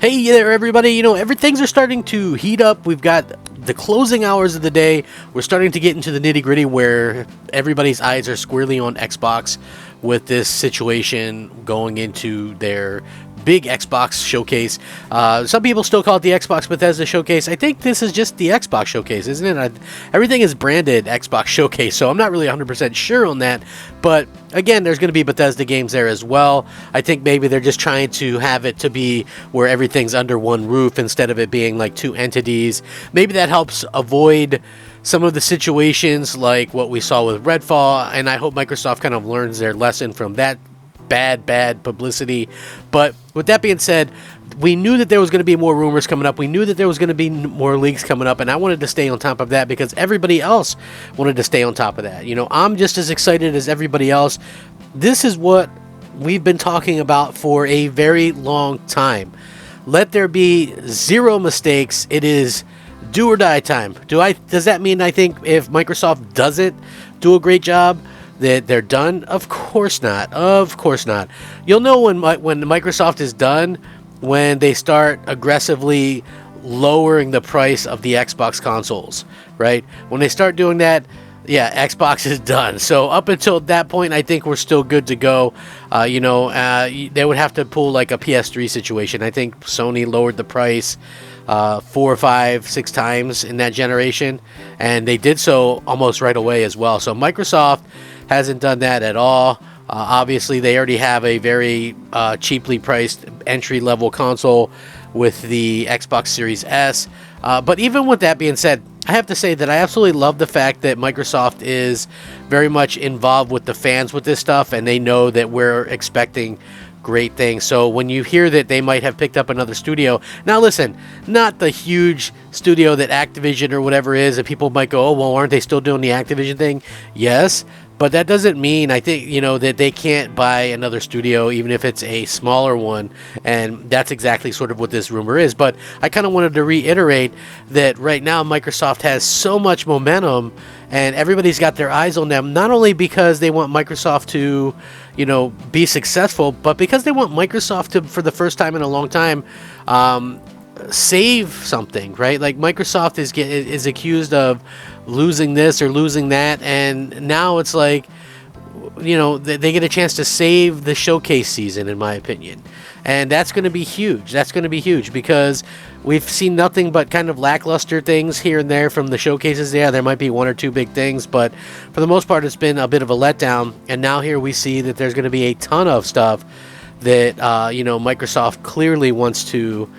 Hey there, everybody. Everything's are starting to heat up. We've got the closing hours of the day. We're starting to get into the nitty gritty where everybody's eyes are squarely on Xbox with this situation going into their big Xbox showcase. Some people still call it the Xbox Bethesda showcase. I think this is just the Xbox showcase, isn't it? Everything is branded Xbox showcase, so I'm not really 100% sure on that. But again, there's going to be Bethesda games there as well. I think maybe they're just trying to have it to be where everything's under one roof instead of it being like two entities. Maybe that helps avoid some of the situations like what we saw with Redfall, and I hope Microsoft kind of learns their lesson from that bad publicity. But with that being said, we knew that there was going to be more rumors coming up. We knew that there was going to be more leaks coming up, and I wanted to stay on top of that because everybody else wanted to stay on top of that. I'm just as excited as everybody else. This is what we've been talking about for a very long time. Let there be zero mistakes. It is do or die time. Does that mean I think if Microsoft doesn't do a great job that they're done? Of course not. Of course not. You'll know when Microsoft is done when they start aggressively lowering the price of the Xbox consoles, right? When they start doing that, yeah, Xbox is done. So up until that point, I think we're still good to go. They would have to pull like a PS3 situation. I think Sony lowered the price 4 or 5, 6 times in that generation, and they did so almost right away as well. So Microsoft hasn't done that at all. Obviously, they already have a very cheaply priced entry-level console with the Xbox Series S. But even with that being said, I have to say that I absolutely love the fact that Microsoft is very much involved with the fans with this stuff, and they know that we're expecting great things. So when you hear that they might have picked up another studio, now listen, not the huge studio that Activision or whatever is, and people might go, oh, well, aren't they still doing the Activision thing? Yes, but that doesn't mean, I think, that they can't buy another studio, even if it's a smaller one, and that's exactly sort of what this rumor is. But I kind of wanted to reiterate that right now Microsoft has so much momentum, and everybody's got their eyes on them, not only because they want Microsoft to, be successful, but because they want Microsoft to, for the first time in a long time, save something, right? Like Microsoft is accused of losing this or losing that, and now it's like, they get a chance to save the showcase season, in my opinion. And that's going to be huge. That's going to be huge because we've seen nothing but kind of lackluster things here and there from the showcases. Yeah, there might be 1 or 2 big things, but for the most part, it's been a bit of a letdown. And now here we see that there's going to be a ton of stuff that, Microsoft clearly wants to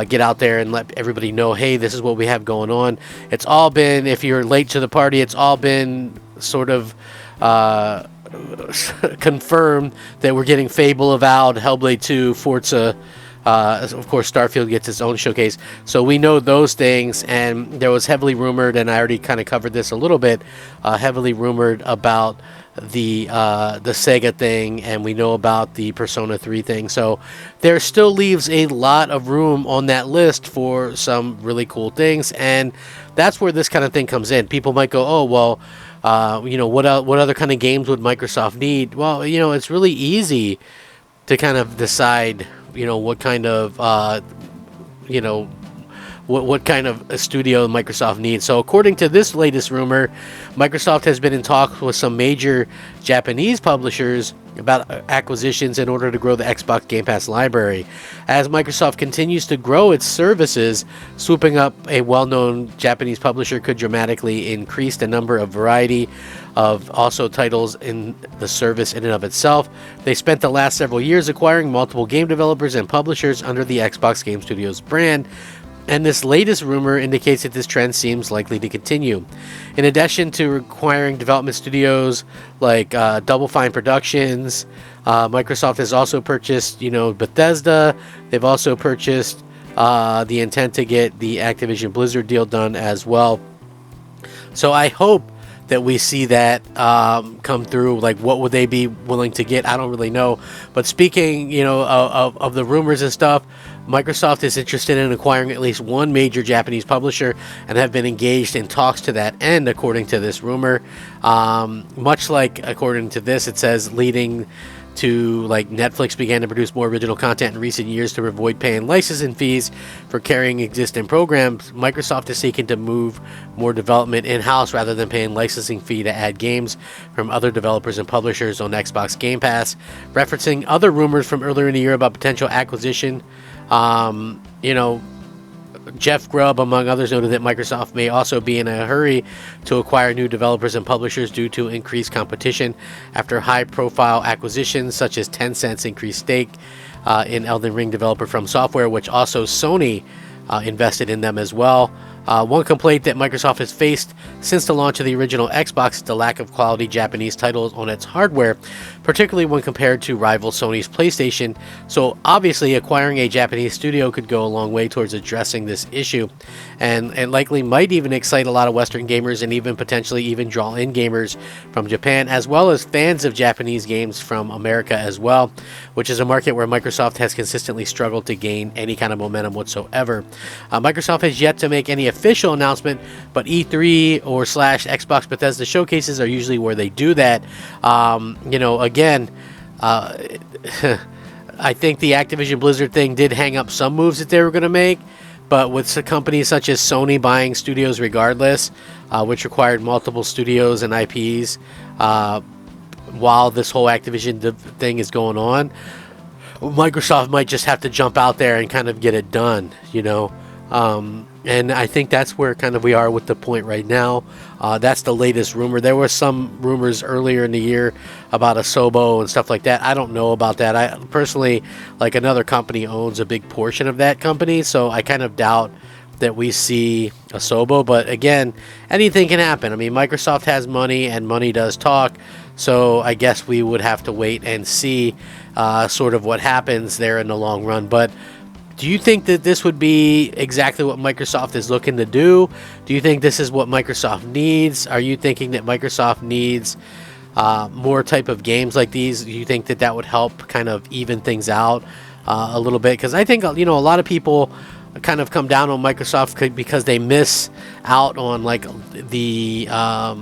get out there and let everybody know, hey, this is what we have going on. It's all been, if you're late to the party, it's all been sort of confirmed that we're getting Fable Avowed, Hellblade 2, Forza, of course Starfield gets its own showcase. So we know those things, and there was heavily rumored, and I already kind of covered this a little bit, heavily rumored about the Sega thing, and we know about the Persona 3 thing. So there still leaves a lot of room on that list for some really cool things, and that's where this kind of thing comes in. People might go, oh, well, what other kind of games would Microsoft need? Well, it's really easy to kind of decide, what kind of, what kind of a studio Microsoft needs. So according to this latest rumor, Microsoft has been in talks with some major Japanese publishers about acquisitions in order to grow the Xbox Game Pass library. As Microsoft continues to grow its services, swooping up a well-known Japanese publisher could dramatically increase the number of variety of also titles in the service in and of itself. They spent the last several years acquiring multiple game developers and publishers under the Xbox Game Studios brand, and this latest rumor indicates that this trend seems likely to continue. In addition to acquiring development studios like Double Fine Productions, Microsoft has also purchased, Bethesda. They've also purchased the intent to get the Activision Blizzard deal done as well. So I hope that we see that come through. Like, what would they be willing to get? I don't really know. But speaking, of the rumors and stuff, Microsoft is interested in acquiring at least one major Japanese publisher and have been engaged in talks to that end, according to this rumor. Much like, according to this, it says leading to, like, Netflix began to produce more original content in recent years to avoid paying licensing fees for carrying existing programs. Microsoft is seeking to move more development in-house rather than paying licensing fee to add games from other developers and publishers on Xbox Game Pass, referencing other rumors from earlier in the year about potential acquisition. Jeff Grubb, among others, noted that Microsoft may also be in a hurry to acquire new developers and publishers due to increased competition after high-profile acquisitions such as Tencent's increased stake in Elden Ring developer From Software, which also Sony invested in them as well. One complaint that Microsoft has faced since the launch of the original Xbox is the lack of quality Japanese titles on its hardware, particularly when compared to rival Sony's PlayStation. So obviously acquiring a Japanese studio could go a long way towards addressing this issue, and likely might even excite a lot of Western gamers and even potentially even draw in gamers from Japan, as well as fans of Japanese games from America as well, which is a market where Microsoft has consistently struggled to gain any kind of momentum whatsoever. Microsoft has yet to make any official announcement, but E3 or / Xbox Bethesda showcases are usually where they do that. Again, I think the Activision Blizzard thing did hang up some moves that they were going to make, but with companies such as Sony buying studios regardless, which required multiple studios and IPs while this whole Activision thing is going on, Microsoft might just have to jump out there and kind of get it done, and I think that's where kind of we are with the point right now. That's the latest rumor. There were some rumors earlier in the year about Asobo and stuff like that. I don't know about that. I personally, like, another company owns a big portion of that company, so I kind of doubt that we see Asobo. But again, anything can happen. I mean, Microsoft has money, and money does talk. So I guess we would have to wait and see sort of what happens there in the long run. But do you think that this would be exactly what Microsoft is looking to do? Do you think this is what Microsoft needs? Are you thinking that Microsoft needs more type of games like these? Do you think that that would help kind of even things out a little bit? Because I think, a lot of people kind of come down on Microsoft because they miss out on, like, the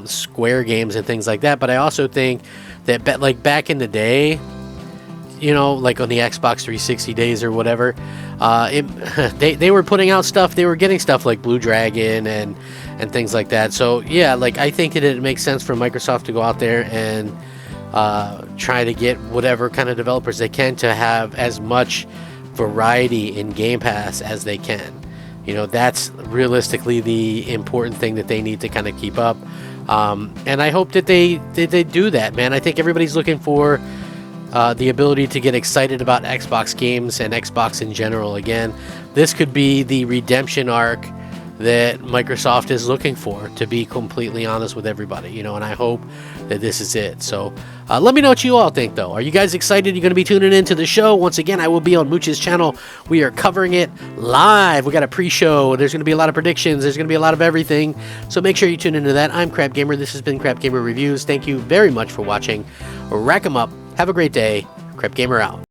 Square games and things like that. But I also think that back in the day, like on the Xbox 360 days or whatever, they were putting out stuff. They were getting stuff like Blue Dragon and things like that. So yeah, like, I think that it makes sense for Microsoft to go out there and try to get whatever kind of developers they can to have as much variety in Game Pass as they can. That's realistically the important thing that they need to kind of keep up. And I hope that they do that, man. I think everybody's looking for the ability to get excited about Xbox games and Xbox in general. Again, this could be the redemption arc that Microsoft is looking for, to be completely honest with everybody, and I hope that this is it. So let me know what you all think, though. Are you guys excited? You're going to be tuning into the show. Once again, I will be on Mooch's channel. We are covering it live. We got a pre-show. There's going to be a lot of predictions. There's going to be a lot of everything. So make sure you tune into that. I'm Crab Gamer. This has been Crab Gamer Reviews. Thank you very much for watching. Rack 'em up. Have a great day. Crab Gamer out.